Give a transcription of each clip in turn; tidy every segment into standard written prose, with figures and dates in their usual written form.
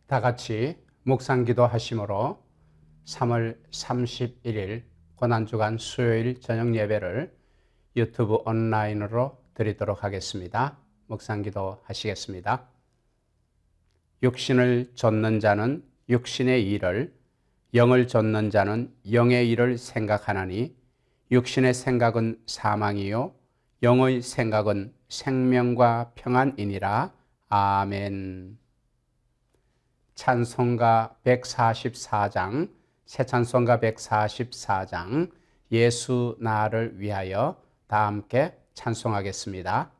다 같이 묵상기도 하심으로 3월 31일 고난주간 수요일 저녁 예배를 유튜브 온라인으로 드리도록 하겠습니다. 묵상기도 하시겠습니다. 육신을 좇는 자는 육신의 일을, 영을 좇는 자는 영의 일을 생각하나니 육신의 생각은 사망이요 영의 생각은 생명과 평안이니라. 아멘. 찬송가 144장, 새 찬송가 144장, 예수 나를 위하여 다 함께 찬송하겠습니다.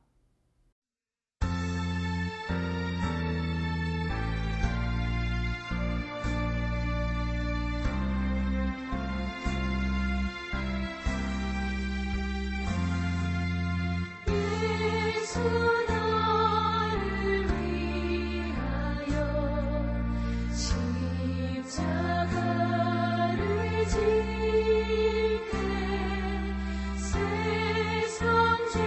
세상 죄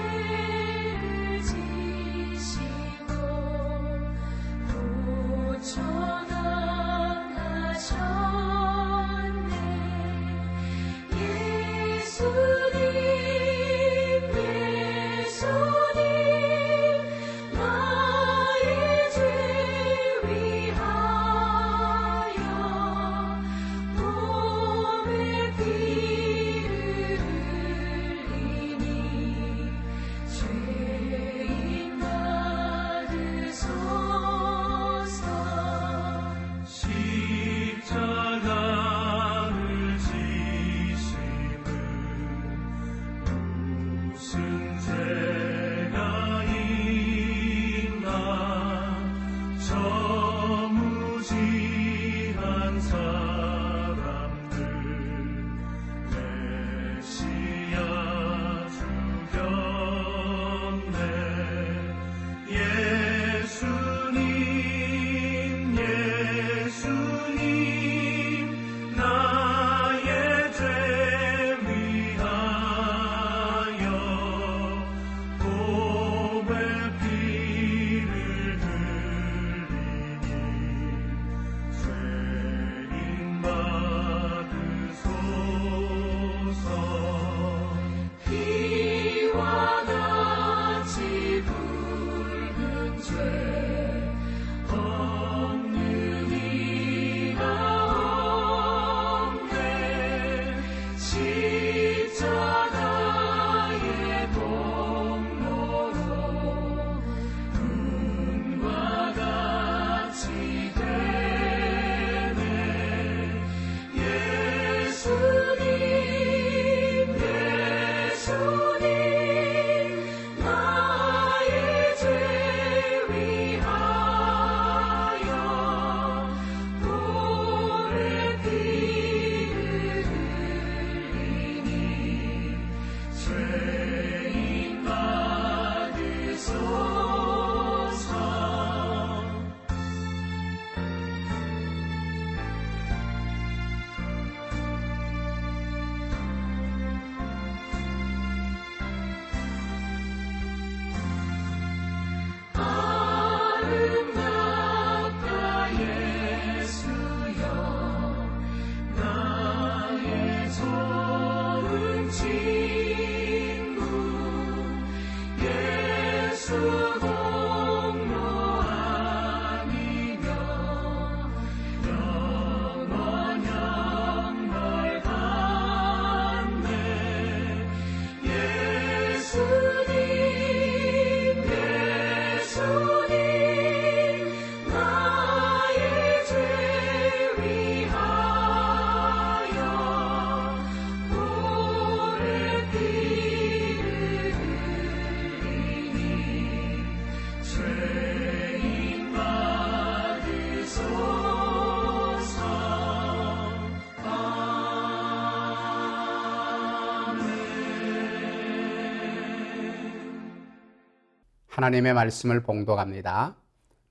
하나님의 말씀을 봉독합니다.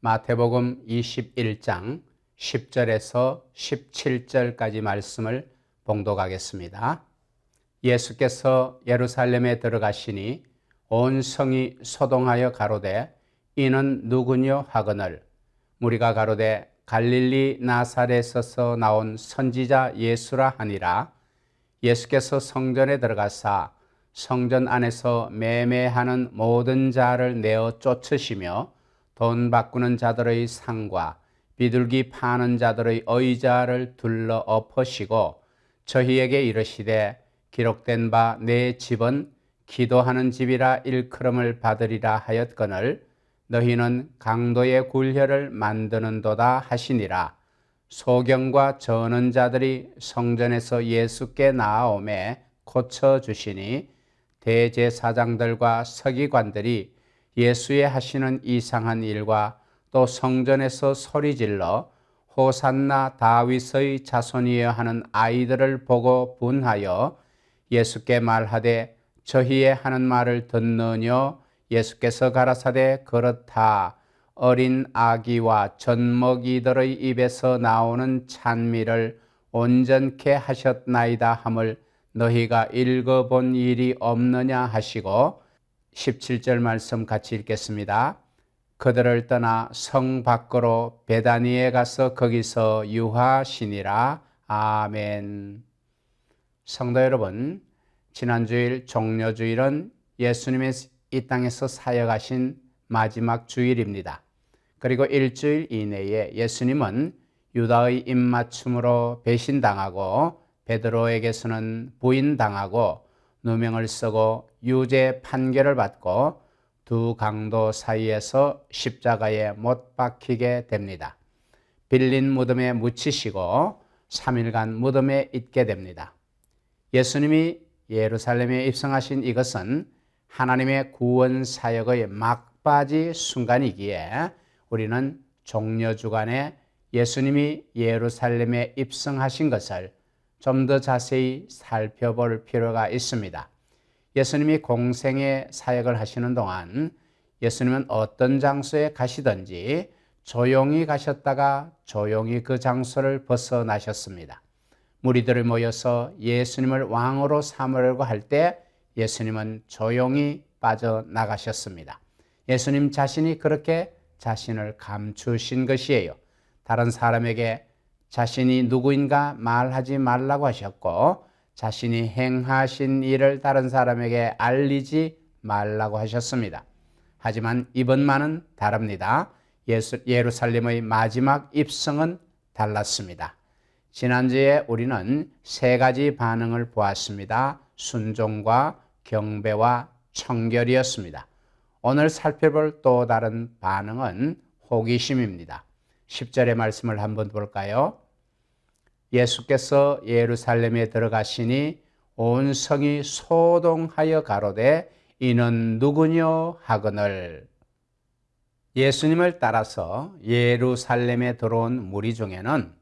마태복음 21장 10절에서 17절까지 말씀을 봉독하겠습니다. 예수께서 예루살렘에 들어가시니 온 성이 소동하여 가로되 이는 누구뇨 하거늘 무리가 가로되 갈릴리 나사렛에서 나온 선지자 예수라 하니라. 예수께서 성전에 들어가사 성전 안에서 매매하는 모든 자를 내어 쫓으시며 돈 바꾸는 자들의 상과 비둘기 파는 자들의 의자를 둘러 엎으시고 저희에게 이르시되 기록된 바 내 집은 기도하는 집이라 일컬음을 받으리라 하였거늘 너희는 강도의 굴혈을 만드는도다 하시니라. 소경과 저는 자들이 성전에서 예수께 나아오매 고쳐주시니 대제사장들과 서기관들이 예수의 하시는 이상한 일과 또 성전에서 소리질러 호산나 다윗의 자손이여 하는 아이들을 보고 분하여 예수께 말하되 저희의 하는 말을 듣느뇨. 예수께서 가라사대 그렇다. 어린 아기와 젖먹이들의 입에서 나오는 찬미를 온전케 하셨나이다 함을 너희가 읽어본 일이 없느냐 하시고 17절 말씀 같이 읽겠습니다. 그들을 떠나 성 밖으로 베다니에 가서 거기서 유하시니라. 아멘. 성도 여러분, 지난주일 종려주일은 예수님의 이 땅에서 사역하신 마지막 주일입니다. 그리고 일주일 이내에 예수님은 유다의 입맞춤으로 배신당하고 베드로에게서는 부인당하고 누명을 쓰고 유죄 판결을 받고 두 강도 사이에서 십자가에 못 박히게 됩니다. 빌린 무덤에 묻히시고 3일간 무덤에 있게 됩니다. 예수님이 예루살렘에 입성하신 이것은 하나님의 구원 사역의 막바지 순간이기에 우리는 종려주간에 예수님이 예루살렘에 입성하신 것을 좀 더 자세히 살펴볼 필요가 있습니다. 예수님이 공생의 사역을 하시는 동안 예수님은 어떤 장소에 가시든지 조용히 가셨다가 조용히 그 장소를 벗어나셨습니다. 무리들이 모여서 예수님을 왕으로 삼으려고 할 때 예수님은 조용히 빠져나가셨습니다. 예수님 자신이 그렇게 자신을 감추신 것이에요. 다른 사람에게 자신이 누구인가 말하지 말라고 하셨고 자신이 행하신 일을 다른 사람에게 알리지 말라고 하셨습니다. 하지만 이번만은 다릅니다. 예루살렘의 마지막 입성은 달랐습니다. 지난주에 우리는 세 가지 반응을 보았습니다. 순종과 경배와 청결이었습니다. 오늘 살펴볼 또 다른 반응은 호기심입니다. 10절의 말씀을 한번 볼까요? 예수께서 예루살렘에 들어가시니 온 성이 소동하여 가로되 이는 누구뇨 하거늘. 예수님을 따라서 예루살렘에 들어온 무리 중에는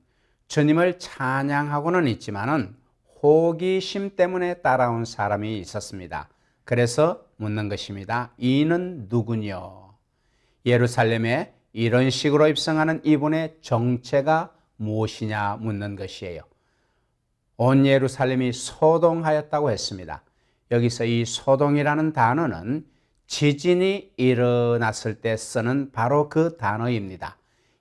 주님을 찬양하고는 있지만은 호기심 때문에 따라온 사람이 있었습니다. 그래서 묻는 것입니다. 이는 누구뇨? 예루살렘에 이런 식으로 입성하는 이분의 정체가 무엇이냐 묻는 것이에요. 온 예루살렘이 소동하였다고 했습니다. 여기서 이 소동이라는 단어는 지진이 일어났을 때 쓰는 바로 그 단어입니다.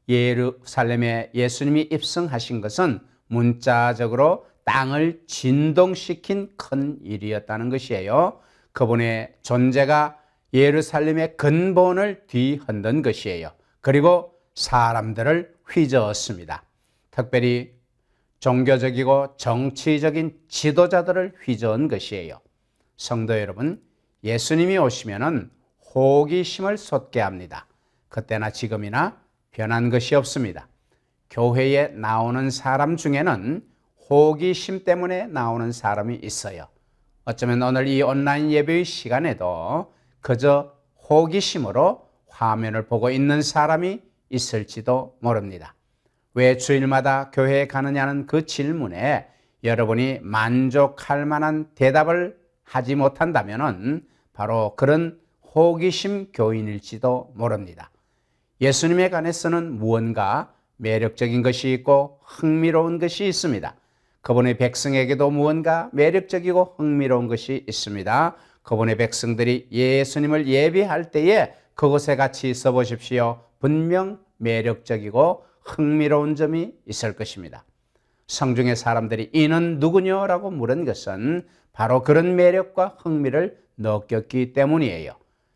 예루살렘에 예수님이 입성하신 것은 문자적으로 땅을 진동시킨 큰 일이었다는 것이에요. 그분의 존재가 예루살렘의 근본을 뒤흔든 것이에요. 그리고 사람들을 휘저었습니다. 특별히 종교적이고 정치적인 지도자들을 휘저은 것이에요. 성도 여러분, 예수님이 오시면은 호기심을 솟게 합니다. 그때나 지금이나 변한 것이 없습니다. 교회에 나오는 사람 중에는 호기심 때문에 나오는 사람이 있어요. 어쩌면 오늘 이 온라인 예배의 시간에도 그저 호기심으로 화면을 보고 있는 사람이 있을지도 모릅니다. 왜 주일마다 교회에 가느냐는 그 질문에 여러분이 만족할 만한 대답을 하지 못한다면 바로 그런 호기심 교인일지도 모릅니다. 예수님에 관해서는 무언가 매력적인 것이 있고 흥미로운 것이 있습니다. 그분의 백성에게도 무언가 매력적이고 흥미로운 것이 있습니다. 그분의 백성들이 예수님을 예비할 때에 그곳에 같이 있어 보십시오. 분명 매력적이고 흥미로운 점이 있을 것입니다. 성중의 사람들이 이는 누구냐라고 물은 것은 바로 그런 매력과 흥미를 느꼈기 때문이에요.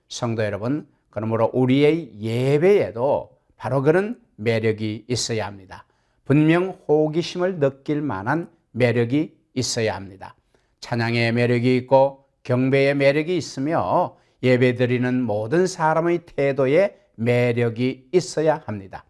성도 여러분, 그러므로 우리의 예배에도 바로 그런 매력이 있어야 합니다. 분명 호기심을 느낄 만한 매력이 있어야 합니다. 찬양의 매력이 있고 경배의 매력이 있으며 예배드리는 모든 사람의 태도에 매력이 있어야 합니다.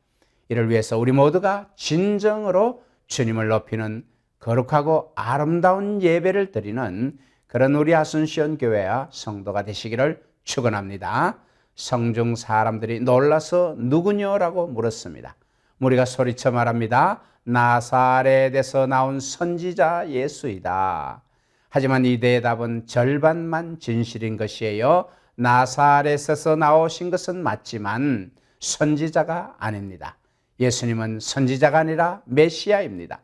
이를 위해서 우리 모두가 진정으로 주님을 높이는 거룩하고 아름다운 예배를 드리는 그런 우리 아순시온 교회와 성도가 되시기를 축원합니다. 성중 사람들이 놀라서 누구냐라고 물었습니다. 우리가 소리쳐 말합니다. 나사렛에서 나온 선지자 예수이다. 하지만 이 대답은 절반만 진실인 것이에요. 나사렛에서 나오신 것은 맞지만 선지자가 아닙니다. 예수님은 선지자가 아니라 메시아입니다.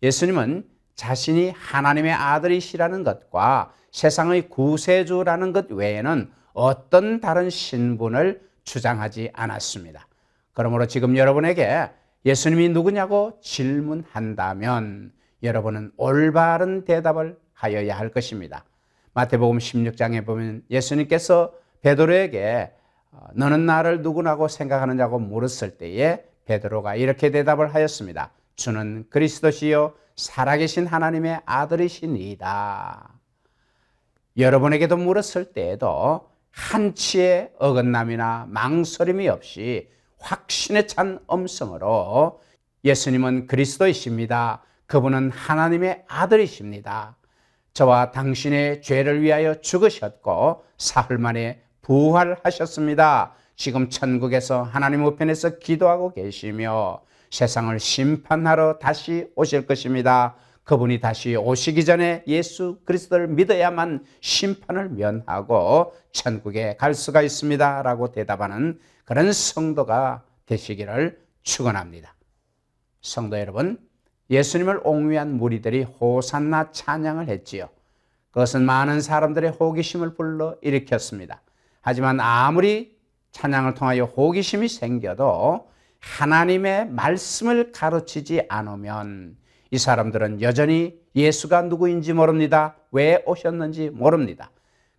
예수님은 자신이 하나님의 아들이시라는 것과 세상의 구세주라는 것 외에는 어떤 다른 신분을 주장하지 않았습니다. 그러므로 지금 여러분에게 예수님이 누구냐고 질문한다면 여러분은 올바른 대답을 하여야 할 것입니다. 마태복음 16장에 보면 예수님께서 베드로에게 너는 나를 누구라고 생각하느냐고 물었을 때에 베드로가 이렇게 대답을 하였습니다. 주는 그리스도시요 살아계신 하나님의 아들이시니이다. 여러분에게도 물었을 때에도 한치의 어긋남이나 망설임이 없이 확신에 찬 음성으로 예수님은 그리스도이십니다. 그분은 하나님의 아들이십니다. 저와 당신의 죄를 위하여 죽으셨고 사흘 만에 부활하셨습니다. 지금 천국에서 하나님 우편에서 기도하고 계시며 세상을 심판하러 다시 오실 것입니다. 그분이 다시 오시기 전에 예수 그리스도를 믿어야만 심판을 면하고 천국에 갈 수가 있습니다. 라고 대답하는 그런 성도가 되시기를 축원합니다. 성도 여러분, 예수님을 옹위한 무리들이 호산나 찬양을 했지요. 그것은 많은 사람들의 호기심을 불러 일으켰습니다. 하지만 아무리 찬양을 통하여 호기심이 생겨도 하나님의 말씀을 가르치지 않으면 이 사람들은 여전히 예수가 누구인지 모릅니다. 왜 오셨는지 모릅니다.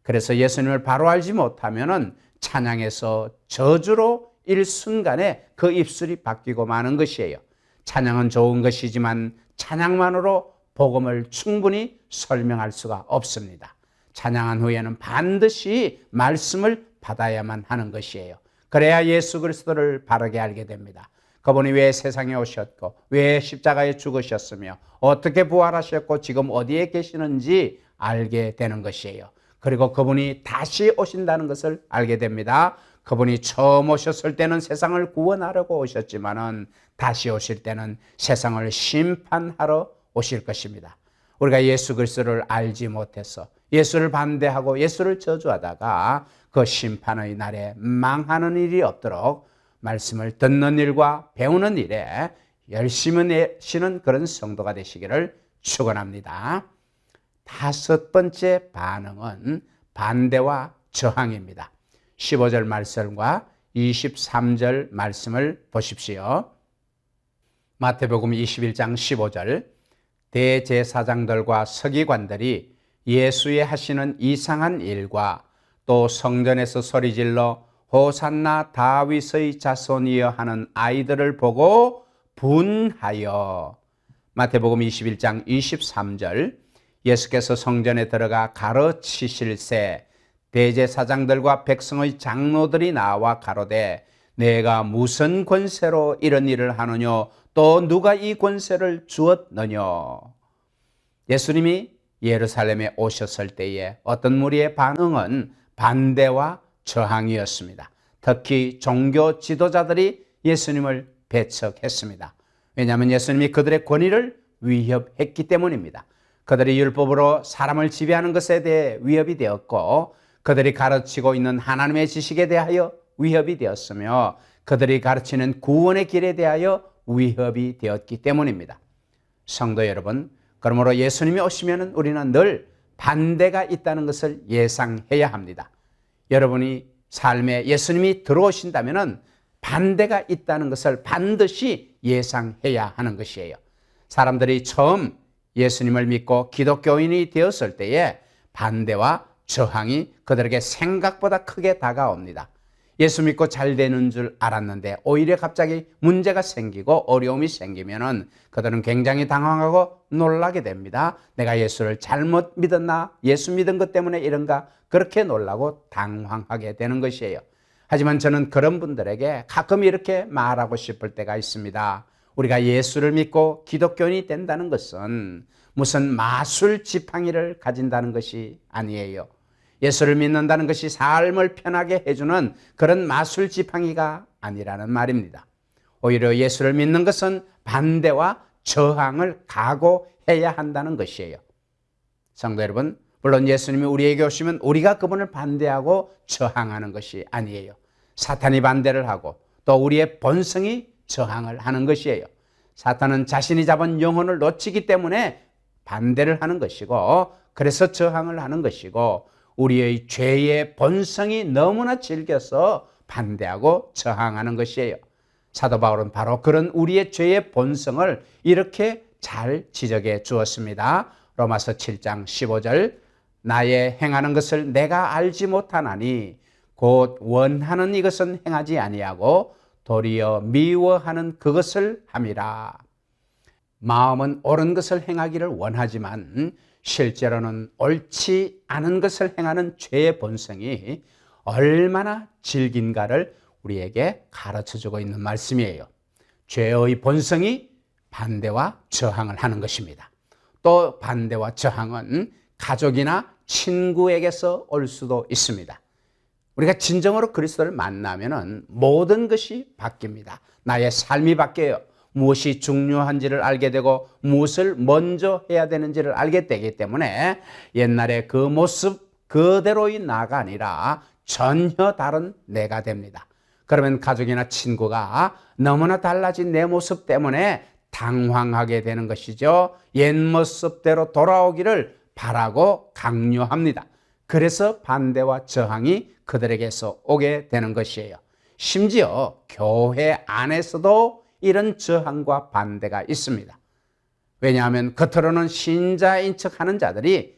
그래서 예수님을 바로 알지 못하면은 찬양에서 저주로 일순간에 그 입술이 바뀌고 마는 것이에요. 찬양은 좋은 것이지만 찬양만으로 복음을 충분히 설명할 수가 없습니다. 찬양한 후에는 반드시 말씀을 받아야만 하는 것이에요. 그래야 예수 그리스도를 바르게 알게 됩니다. 그분이 왜 세상에 오셨고 왜 십자가에 죽으셨으며 어떻게 부활하셨고 지금 어디에 계시는지 알게 되는 것이에요. 그리고 그분이 다시 오신다는 것을 알게 됩니다. 그분이 처음 오셨을 때는 세상을 구원하려고 오셨지만은 다시 오실 때는 세상을 심판하러 오실 것입니다. 우리가 예수 그리스도를 알지 못해서 예수를 반대하고 예수를 저주하다가 그 심판의 날에 망하는 일이 없도록 말씀을 듣는 일과 배우는 일에 열심히 내시는 그런 성도가 되시기를 축원합니다. 다섯 번째 반응은 반대와 저항입니다. 15절 말씀과 23절 말씀을 보십시오. 마태복음 21장 15절 대제사장들과 서기관들이 예수의 하시는 이상한 일과 또 성전에서 소리질러 호산나 다윗의 자손이여 하는 아이들을 보고 분하여. 마태복음 21장 23절 예수께서 성전에 들어가 가르치실새 대제사장들과 백성의 장로들이 나와 가로되 내가 무슨 권세로 이런 일을 하느냐 또 누가 이 권세를 주었느냐. 예수님이 예루살렘에 오셨을 때에 어떤 무리의 반응은 반대와 저항이었습니다. 특히 종교 지도자들이 예수님을 배척했습니다. 왜냐하면 예수님이 그들의 권위를 위협했기 때문입니다. 그들이 율법으로 사람을 지배하는 것에 대해 위협이 되었고 그들이 가르치고 있는 하나님의 지식에 대하여 위협이 되었으며 그들이 가르치는 구원의 길에 대하여 위협이 되었기 때문입니다. 성도 여러분, 그러므로 예수님이 오시면 우리는 늘 반대가 있다는 것을 예상해야 합니다. 여러분이 삶에 예수님이 들어오신다면 반대가 있다는 것을 반드시 예상해야 하는 것이에요. 사람들이 처음 예수님을 믿고 기독교인이 되었을 때에 반대와 저항이 그들에게 생각보다 크게 다가옵니다. 예수 믿고 잘 되는 줄 알았는데 오히려 갑자기 문제가 생기고 어려움이 생기면은 그들은 굉장히 당황하고 놀라게 됩니다. 내가 예수를 잘못 믿었나? 예수 믿은 것 때문에 이런가? 그렇게 놀라고 당황하게 되는 것이에요. 하지만 저는 그런 분들에게 가끔 이렇게 말하고 싶을 때가 있습니다. 우리가 예수를 믿고 기독교인이 된다는 것은 무슨 마술 지팡이를 가진다는 것이 아니에요. 예수를 믿는다는 것이 삶을 편하게 해주는 그런 마술 지팡이가 아니라는 말입니다. 오히려 예수를 믿는 것은 반대와 저항을 각오해야 한다는 것이에요. 성도 여러분, 물론 예수님이 우리에게 오시면 우리가 그분을 반대하고 저항하는 것이 아니에요. 사탄이 반대를 하고 또 우리의 본성이 저항을 하는 것이에요. 사탄은 자신이 잡은 영혼을 놓치기 때문에 반대를 하는 것이고 그래서 저항을 하는 것이고 우리의 죄의 본성이 너무나 질겨서 반대하고 저항하는 것이에요. 사도 바울은 바로 그런 우리의 죄의 본성을 이렇게 잘 지적해 주었습니다. 로마서 7장 15절 나의 행하는 것을 내가 알지 못하나니 곧 원하는 이것은 행하지 아니하고 도리어 미워하는 그것을 함이라. 마음은 옳은 것을 행하기를 원하지만 실제로는 옳지 않은 것을 행하는 죄의 본성이 얼마나 질긴가를 우리에게 가르쳐주고 있는 말씀이에요. 죄의 본성이 반대와 저항을 하는 것입니다. 또 반대와 저항은 가족이나 친구에게서 올 수도 있습니다. 우리가 진정으로 그리스도를 만나면 모든 것이 바뀝니다. 나의 삶이 바뀌어요. 무엇이 중요한지를 알게 되고 무엇을 먼저 해야 되는지를 알게 되기 때문에 옛날의 그 모습 그대로의 나가 아니라 전혀 다른 내가 됩니다. 그러면 가족이나 친구가 너무나 달라진 내 모습 때문에 당황하게 되는 것이죠. 옛 모습대로 돌아오기를 바라고 강요합니다. 그래서 반대와 저항이 그들에게서 오게 되는 것이에요. 심지어 교회 안에서도 이런 저항과 반대가 있습니다. 왜냐하면 겉으로는 신자인 척하는 자들이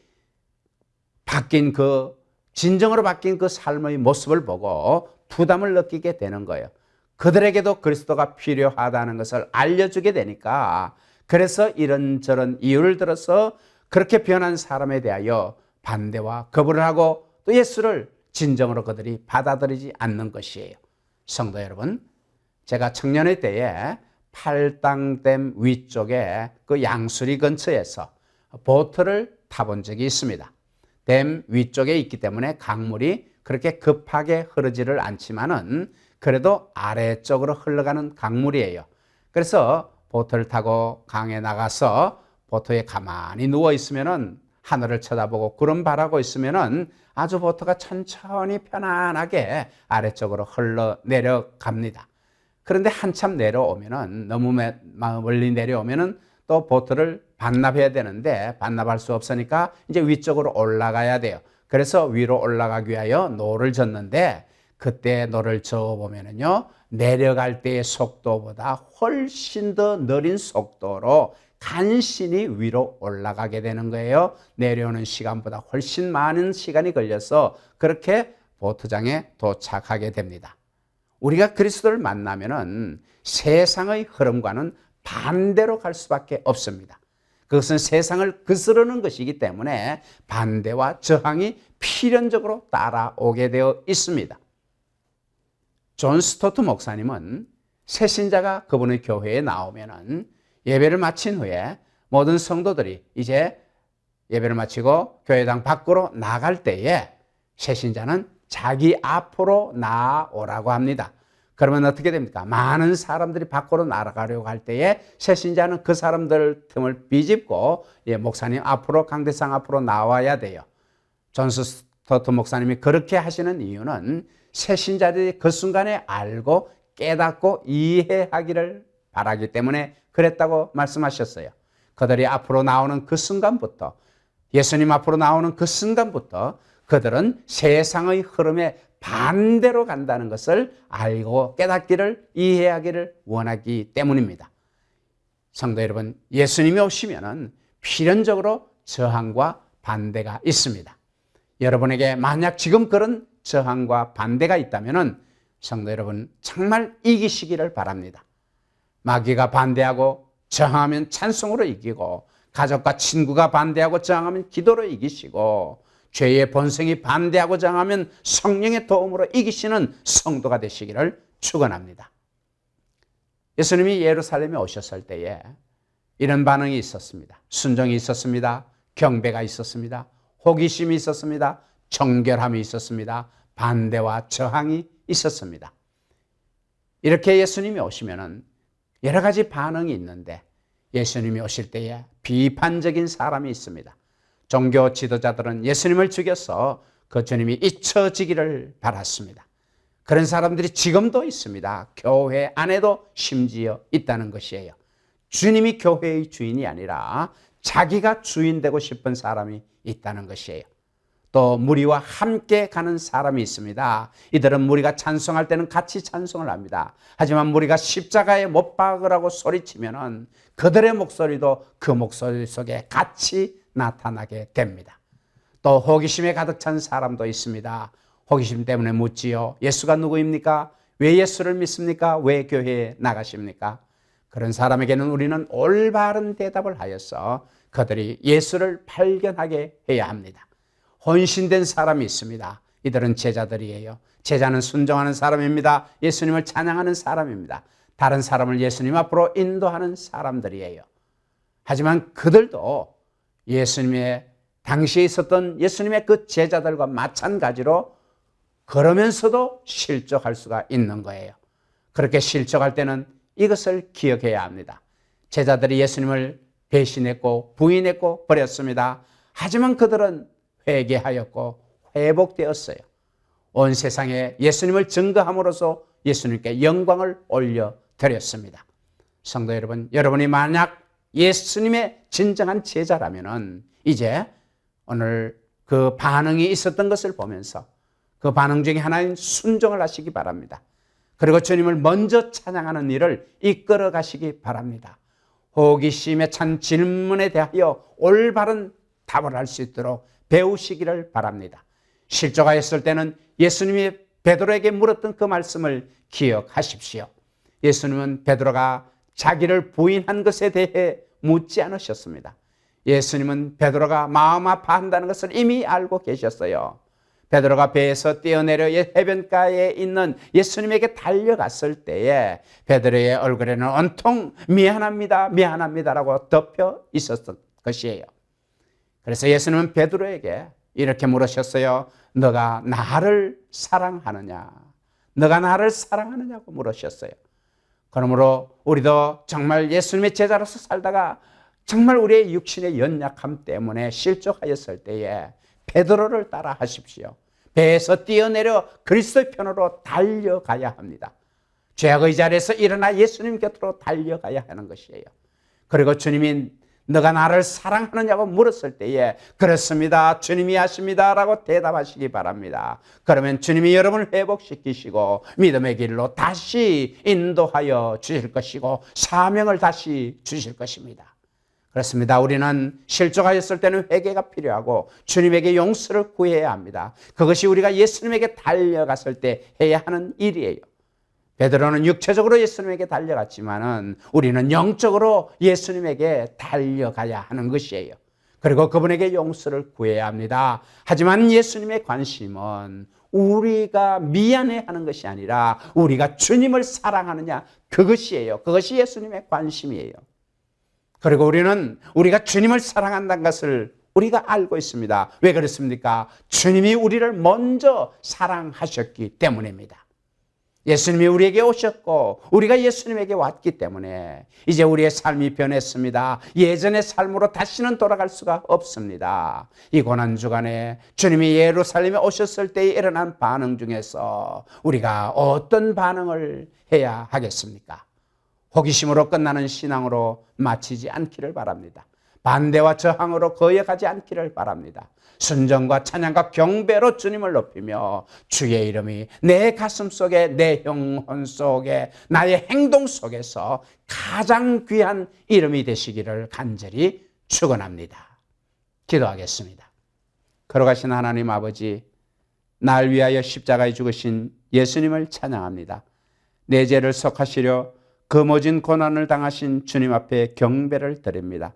진정으로 바뀐 그 삶의 모습을 보고 부담을 느끼게 되는 거예요. 그들에게도 그리스도가 필요하다는 것을 알려주게 되니까 그래서 이런저런 이유를 들어서 그렇게 변한 사람에 대하여 반대와 거부를 하고 또 예수를 진정으로 그들이 받아들이지 않는 것이에요. 성도 여러분, 제가 청년의 때에 팔당댐 위쪽에 그 양수리 근처에서 보트를 타본 적이 있습니다. 댐 위쪽에 있기 때문에 강물이 그렇게 급하게 흐르지를 않지만은 그래도 아래쪽으로 흘러가는 강물이에요. 그래서 보트를 타고 강에 나가서 보트에 가만히 누워 있으면은 하늘을 쳐다보고 구름 바라고 있으면은 아주 보트가 천천히 편안하게 아래쪽으로 흘러 내려갑니다. 그런데 한참 내려오면은 너무 멀리 내려오면은 또 보트를 반납해야 되는데 반납할 수 없으니까 이제 위쪽으로 올라가야 돼요. 그래서 위로 올라가기 위하여 노를 젓는데 그때 노를 저어 보면은요 내려갈 때의 속도보다 훨씬 더 느린 속도로 간신히 위로 올라가게 되는 거예요. 내려오는 시간보다 훨씬 많은 시간이 걸려서 그렇게 보트장에 도착하게 됩니다. 우리가 그리스도를 만나면은 세상의 흐름과는 반대로 갈 수밖에 없습니다. 그것은 세상을 거스르는 것이기 때문에 반대와 저항이 필연적으로 따라오게 되어 있습니다. 존 스토트 목사님은 새신자가 그분의 교회에 나오면은 예배를 마친 후에 모든 성도들이 이제 예배를 마치고 교회당 밖으로 나갈 때에 새신자는 자기 앞으로 나오라고 합니다. 그러면 어떻게 됩니까? 많은 사람들이 밖으로 나가려고 할 때에 새신자는 그 사람들 틈을 비집고 목사님 앞으로 강대상 앞으로 나와야 돼요. 존 스토트 토트 목사님이 그렇게 하시는 이유는 새신자들이 그 순간에 알고 깨닫고 이해하기를 바라기 때문에 그랬다고 말씀하셨어요. 그들이 앞으로 나오는 그 순간부터, 예수님 앞으로 나오는 그 순간부터 그들은 세상의 흐름에 반대로 간다는 것을 알고 깨닫기를, 이해하기를 원하기 때문입니다. 성도 여러분, 예수님이 오시면은 필연적으로 저항과 반대가 있습니다. 여러분에게 만약 지금 그런 저항과 반대가 있다면은 성도 여러분, 정말 이기시기를 바랍니다. 마귀가 반대하고 저항하면 찬송으로 이기고, 가족과 친구가 반대하고 저항하면 기도로 이기시고, 죄의 본성이 반대하고 저항하면 성령의 도움으로 이기시는 성도가 되시기를 축원합니다. 예수님이 예루살렘에 오셨을 때에 이런 반응이 있었습니다. 순종이 있었습니다. 경배가 있었습니다. 호기심이 있었습니다. 정결함이 있었습니다. 반대와 저항이 있었습니다. 이렇게 예수님이 오시면은 여러 가지 반응이 있는데, 예수님이 오실 때에 비판적인 사람이 있습니다. 종교 지도자들은 예수님을 죽여서 그 주님이 잊혀지기를 바랐습니다. 그런 사람들이 지금도 있습니다. 교회 안에도 심지어 있다는 것이에요. 주님이 교회의 주인이 아니라 자기가 주인 되고 싶은 사람이 있다는 것이에요. 또 무리와 함께 가는 사람이 있습니다. 이들은 무리가 찬송할 때는 같이 찬송을 합니다. 하지만 무리가 십자가에 못 박으라고 소리치면은 그들의 목소리도 그 목소리 속에 같이 나타나게 됩니다. 또 호기심에 가득 찬 사람도 있습니다. 호기심 때문에 묻지요. 예수가 누구입니까? 왜 예수를 믿습니까? 왜 교회에 나가십니까? 그런 사람에게는 우리는 올바른 대답을 하여서 그들이 예수를 발견하게 해야 합니다. 헌신된 사람이 있습니다. 이들은 제자들이에요. 제자는 순종하는 사람입니다. 예수님을 찬양하는 사람입니다. 다른 사람을 예수님 앞으로 인도하는 사람들이에요. 하지만 그들도 예수님의 당시에 있었던 예수님의 그 제자들과 마찬가지로 그러면서도 실족할 수가 있는 거예요. 그렇게 실족할 때는 이것을 기억해야 합니다. 제자들이 예수님을 배신했고 부인했고 버렸습니다. 하지만 그들은 회개하였고 회복되었어요. 온 세상에 예수님을 증거함으로써 예수님께 영광을 올려드렸습니다. 성도 여러분, 여러분이 만약 예수님의 진정한 제자라면은 이제 오늘 그 반응이 있었던 것을 보면서 그 반응 중에 하나인 순종을 하시기 바랍니다. 그리고 주님을 먼저 찬양하는 일을 이끌어 가시기 바랍니다. 호기심에 찬 질문에 대하여 올바른 답을 할 수 있도록 배우시기를 바랍니다. 실족하였을 때는 예수님이 베드로에게 물었던 그 말씀을 기억하십시오. 예수님은 베드로가 자기를 부인한 것에 대해 묻지 않으셨습니다. 예수님은 베드로가 마음 아파한다는 것을 이미 알고 계셨어요. 베드로가 배에서 뛰어내려 해변가에 있는 예수님에게 달려갔을 때에 베드로의 얼굴에는 온통 미안합니다, 미안합니다라고 덮여 있었던 것이에요. 그래서 예수님은 베드로에게 이렇게 물으셨어요. 너가 나를 사랑하느냐? 너가 나를 사랑하느냐고 물으셨어요. 그러므로 우리도 정말 예수님의 제자로서 살다가 정말 우리의 육신의 연약함 때문에 실족하였을 때에 베드로를 따라 하십시오. 배에서 뛰어내려 그리스도의 편으로 달려가야 합니다. 죄악의 자리에서 일어나 예수님 곁으로 달려가야 하는 것이에요. 그리고 주님이 너가 나를 사랑하느냐고 물었을 때에 그렇습니다, 주님이 하십니다 라고 대답하시기 바랍니다. 그러면 주님이 여러분을 회복시키시고 믿음의 길로 다시 인도하여 주실 것이고 사명을 다시 주실 것입니다. 그렇습니다. 우리는 실족하였을 때는 회개가 필요하고 주님에게 용서를 구해야 합니다. 그것이 우리가 예수님에게 달려갔을 때 해야 하는 일이에요. 베드로는 육체적으로 예수님에게 달려갔지만은 우리는 영적으로 예수님에게 달려가야 하는 것이에요. 그리고 그분에게 용서를 구해야 합니다. 하지만 예수님의 관심은 우리가 미안해하는 것이 아니라 우리가 주님을 사랑하느냐, 그것이에요. 그것이 예수님의 관심이에요. 그리고 우리는 우리가 주님을 사랑한다는 것을 우리가 알고 있습니다. 왜 그렇습니까? 주님이 우리를 먼저 사랑하셨기 때문입니다. 예수님이 우리에게 오셨고 우리가 예수님에게 왔기 때문에 이제 우리의 삶이 변했습니다. 예전의 삶으로 다시는 돌아갈 수가 없습니다. 이 고난주간에 주님이 예루살렘에 오셨을 때에 일어난 반응 중에서 우리가 어떤 반응을 해야 하겠습니까? 호기심으로 끝나는 신앙으로 마치지 않기를 바랍니다. 반대와 저항으로 거역하지 않기를 바랍니다. 순종과 찬양과 경배로 주님을 높이며 주의 이름이 내 가슴 속에, 내 영혼 속에, 나의 행동 속에서 가장 귀한 이름이 되시기를 간절히 축원합니다. 기도하겠습니다. 걸어가신 하나님 아버지, 날 위하여 십자가에 죽으신 예수님을 찬양합니다. 내 죄를 속하시려 거머쥔 고난을 당하신 주님 앞에 경배를 드립니다.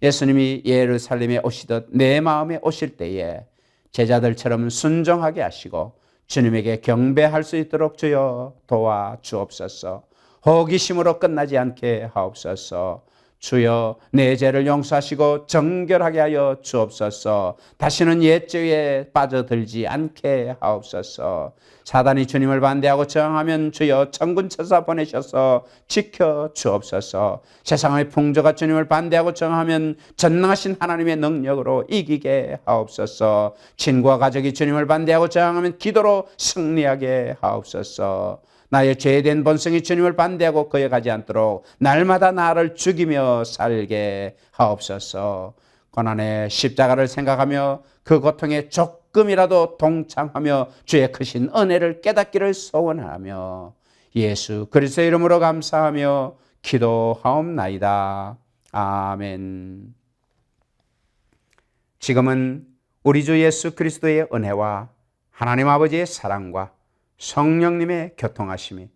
예수님이 예루살렘에 오시듯 내 마음에 오실 때에 제자들처럼 순종하게 하시고 주님에게 경배할 수 있도록 주여 도와주옵소서. 호기심으로 끝나지 않게 하옵소서. 주여 내 죄를 용서하시고 정결하게 하여 주옵소서. 다시는 옛죄에 빠져들지 않게 하옵소서. 사단이 주님을 반대하고 저항하면 주여 천군 천사 보내셔서 지켜 주옵소서. 세상의 풍조가 주님을 반대하고 저항하면 전능하신 하나님의 능력으로 이기게 하옵소서. 친구와 가족이 주님을 반대하고 저항하면 기도로 승리하게 하옵소서. 나의 죄된 본성이 주님을 반대하고 거역하지 않도록 날마다 나를 죽이며 살게 하옵소서. 고난의 십자가를 생각하며 그 고통에 조금이라도 동참하며 주의 크신 은혜를 깨닫기를 소원하며 예수 그리스도의 이름으로 감사하며 기도하옵나이다. 아멘. 지금은 우리 주 예수 그리스도의 은혜와 하나님 아버지의 사랑과 성령님의 교통하심이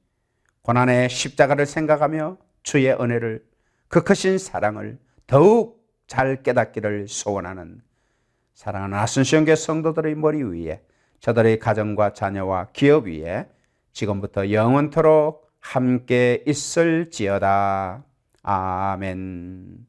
고난의 십자가를 생각하며 주의 은혜를, 그 크신 사랑을 더욱 잘 깨닫기를 소원하는 사랑하는 아순시온교회 성도들의 머리 위에, 저들의 가정과 자녀와 기업 위에 지금부터 영원토록 함께 있을지어다. 아멘.